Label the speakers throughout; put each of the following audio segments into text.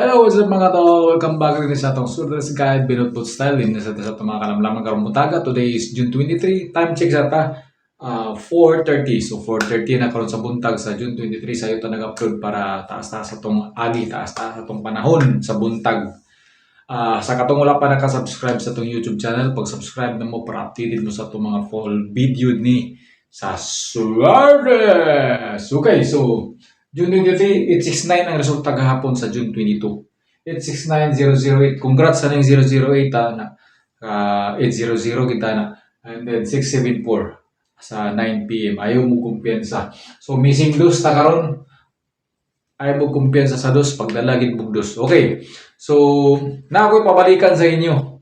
Speaker 1: Hello, what's up mga tol? Welcome back rin sa atong Surdas Guide Binutbut Style. Din sa itong mga kalamlaman karong butaga. Today is June 23. Time check sa ta 4:30. So 4:30 na karon sa buntag sa June 23 sa ito nag-upload para taas-taas atong agi, taas-taas atong panahon sa buntag. Sa katong wala pa naka-subscribe sa atong YouTube channel, pag-subscribe na mo para updated mo sa atong mga full video ni sa Surdas. Okay, so June 23, 869 ang resulta gahapon sa June 22. 869008. Congrats sa ning 008 na 800 kita na. And then 674 sa 9 p.m. Ayaw mo kumpiyansa. So missing dos ta karon. Ayaw mo kumpiyansa sa dos pagdalagin bugdos. Okay. So na ako'y pabalikan sa inyo.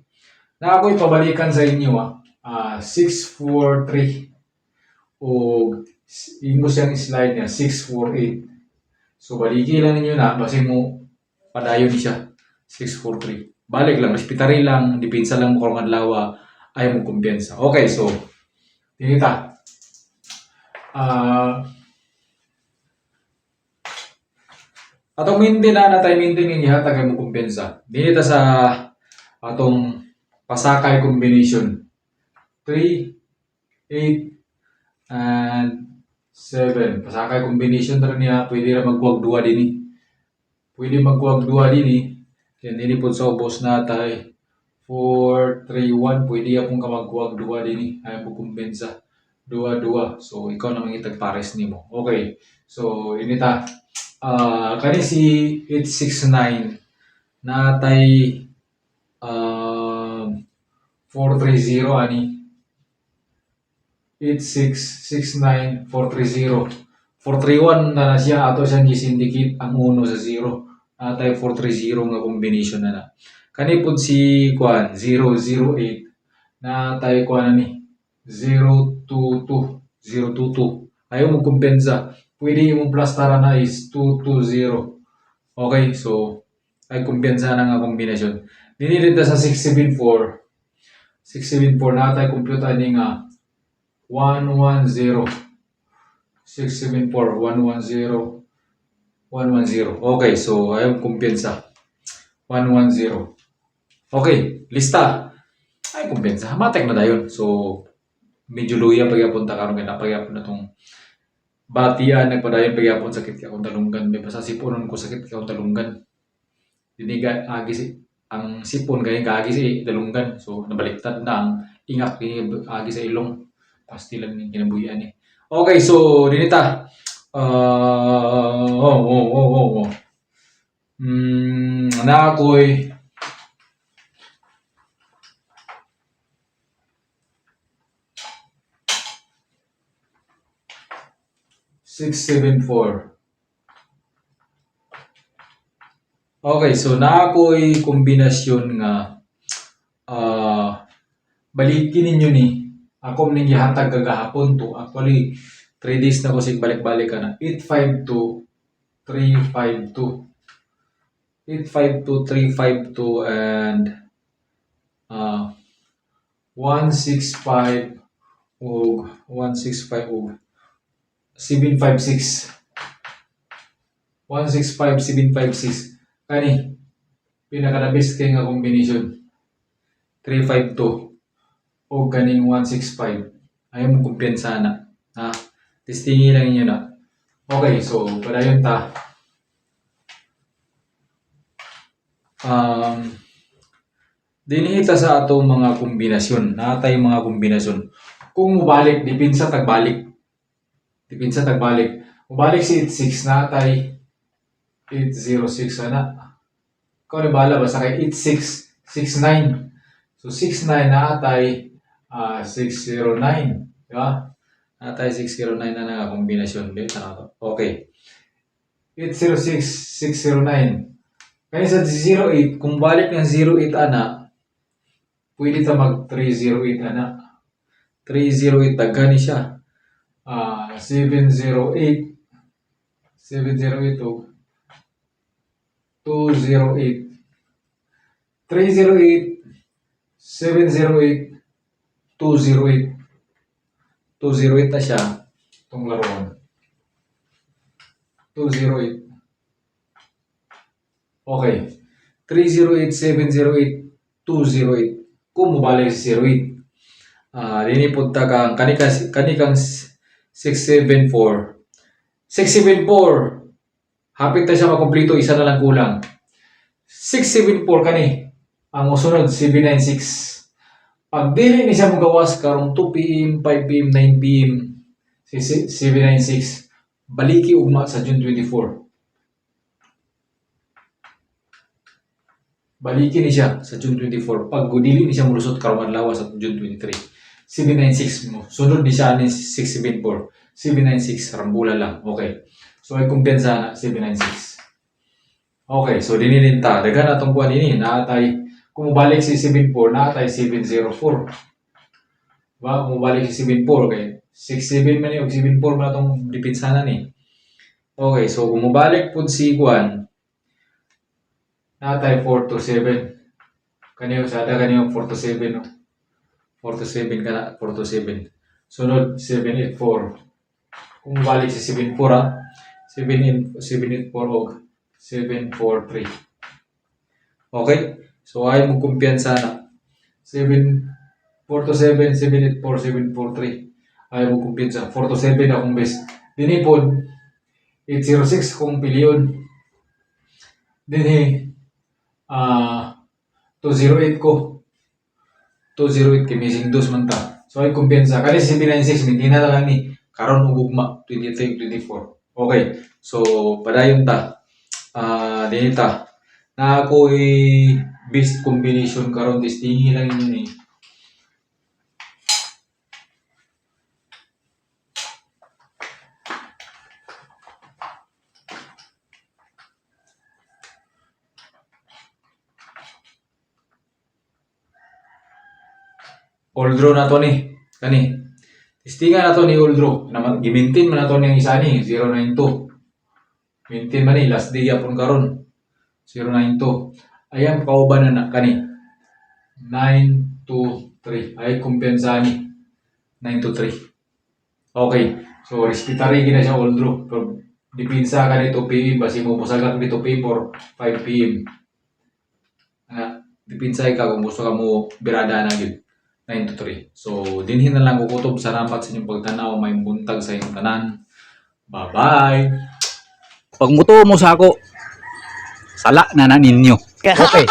Speaker 1: 643 o imo siyang slide niya 648. So, baligi lang ninyo na, basi mo padayon siya, 643. Balik lang, respetary lang, dipinsa lang mo karong adlaw, ayaw mo kumpiyansa. Okay, so, tinita. Atong maintain na tayo maintain ng ihatag ay mo kumpiyansa. Dinita sa atong pasakay combination. 3, 8, and 7. Pasakay combination na niya, pwede na magkuwag duwa din Pwede magkuwag duwa din Yan, nilipod sa ubos na tayo. 4, 3, 1. Pwede akong kamagkuwag duwa din Ayaw po kumpensa. Duwa. So, ikaw na mangitag pares ni mo. Okay. So, inita. Kani si 869 na tayo 430 ani. 8669430. 431 na siya ato siyang gisindicate ang 1 sa 0. Atay 430 nga combination na. Kanipod si kuan 008 na tayo kuan ni 022. Ayaw mo kumpensa. Pwede mo plus tara na is 220. Okay, so ay kumpensa na nga kombinasyon. Dinilita sa 674. 674 na tayo compute ani nga 110. 674 110 110. Okay, so ayaw kumpensa. 110. Okay, lista. Ay kumpensa. Matek na dayon. So medyo luya pagyapon ta karon kay pagyapon na tong batian nagpadayon pagyapon sakit kay akong talunggan. May pasasiponon ko sakit kay akong talunggan. Diniga agi si ang sipon kay kaagi si talunggan. So nabaliktad na ang ingak ni agi sa ilong. Pasti lang yung kinabuhian Okay, so dinita. Na ako'y 674. Okay, so na ako'y kombinasyon nga balikin ninyo ni ako ning gihatag kagahapon to. Actually 3 days na ko sig balik-balik na. 852 352 852 352 and 165 og 165 og 756 165 756 kani pinaka-best kay nga combination 352 o kaning 165. Ayaw mo kumpiyansa na. Testingin lang ninyo na. Okay, so padayon ta. Dinihita sa atong mga kombinasyon. Natay mga kombinasyon. Kung mubalik, dipinsa tagbalik. Mubalik si 86 natay 806 ana. Ikaw ni bala basta kay 8669. So 69 natay 609, di ba? Natay 609 na nga kombinasyon. Okay. 806, 609. Kaya sa 08, kung balik ng 08 ana, pwede ta mag 308 ana. 308, dagani siya. 708 o 208. 308, 708, 208. 208 na siya. Itong laruan. 208. Okay. 308, 708, 208. Kung mobalik si 08. Linipod ta kang kanikang 674. 674. Hapit ta siya makumpleto, isa na lang kulang. 674 kani. Ang usunod 796. Pag dili ni siya magawas karong 2 PM, 5 PM, 9 PM, 796, baliki ugma sa June 24. Baliki ni siya sa June 24. Pag dili ni siya mulusot karong adlaw sa June 23. 796 mo. Sunod ni siya ni 674. 796 rambula lang. Okay. So ay kumpensa na 796. Okay, so dinilinta. Dagan atong kuan ini naatay kung mabalik si 74 naatay 704. Ba, kung mabalik si 74 kay 67 man ni og 74 man atong dipinsanan ni. Okay, so kung mabalik pud si kuan naatay 427. Kaniyo sa ada kaniyo 427 no. 427 kana 427. Sunod 784. Kung mabalik si 74 ha. 784 og 743. Okay? So ay mo kumpiyansa na. 427, 784, 743. Ay mo kumpiyansa. 427 akong best. Dinipod 806 kung piliyon. Dinhi 208 ko. 208 kay missing dos man ta. So ay kumpiyansa. Kani 796 mintina na lang ni karon ugugma 23, 24. Okay. So padayon ta. Dinita na ako best combination karon testingin lang yun eh. Oldro na to ni kani testingan na to ni Oldro na gimintin man na to ni isa ni 092 maintain man ni last day yapon karon 092 ayam kauban na kani 923 ay kumpensa ni 923. Okay, so respetary gina siya Oldro pero dipinsa ka ni 2 PM basi mo musagak ni 2 PM or 5 PM dipinsa ka kung gusto ka mo birada na gyud 923. So dinhin na lang kukutob. Salamat sa inyong pagtanaw. May buntag sa inyong tanan. Bye bye.
Speaker 2: Pag mutuo mo sa ako, sala na ninyo. Okay.